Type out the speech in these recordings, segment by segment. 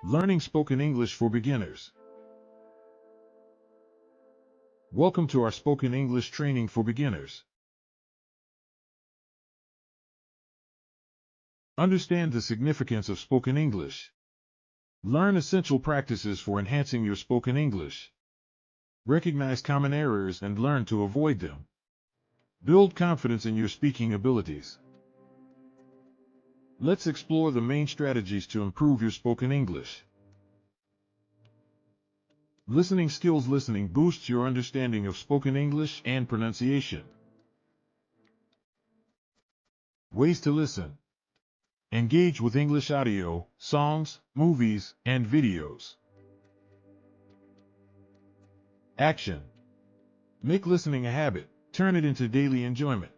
Learning Spoken English for Beginners. Welcome to our Spoken English training for beginners. Understand the significance of spoken English. Learn essential practices for enhancing your spoken English. Recognize common errors and learn to avoid them. Build confidence in your speaking abilities. Let's explore the main strategies to improve your spoken English. Listening skills. Listening boosts your understanding of spoken English and pronunciation. Ways to listen. Engage with English audio, songs, movies, and videos. Action. Make listening a habit. Turn it into daily enjoyment.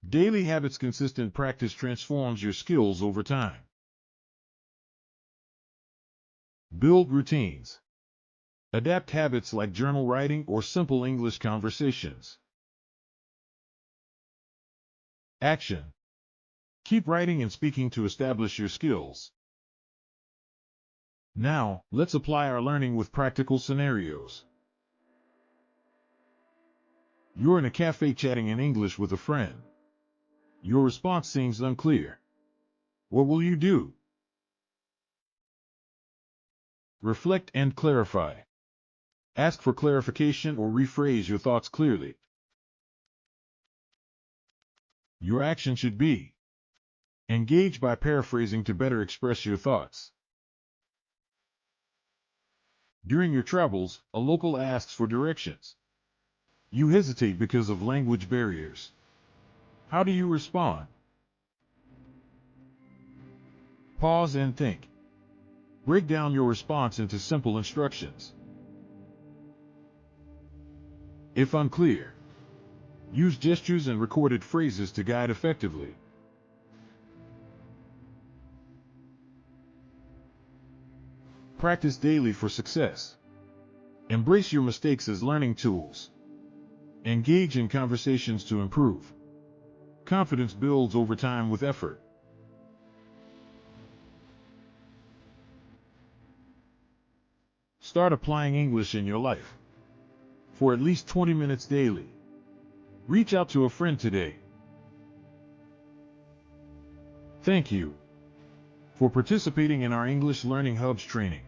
Daily habits. Consistent practice transforms your skills over time. Build routines. Adapt habits like journal writing or simple English conversations. Action. Keep writing and speaking to establish your skills. Now, let's apply our learning with practical scenarios. You're in a cafe chatting in English with a friend. Your response seems unclear. What will you do? Reflect and clarify. Ask for clarification or rephrase your thoughts clearly. Your action should be: engage by paraphrasing to better express your thoughts. During your travels, a local asks for directions. You hesitate because of language barriers. How do you respond? Pause and think. Break down your response into simple instructions. If unclear, use gestures and recorded phrases to guide effectively. Practice daily for success. Embrace your mistakes as learning tools. Engage in conversations to improve. Confidence builds over time with effort. Start applying English in your life. For at least 20 minutes daily. Reach out to a friend today. Thank you for participating in our English Learning Hub's training.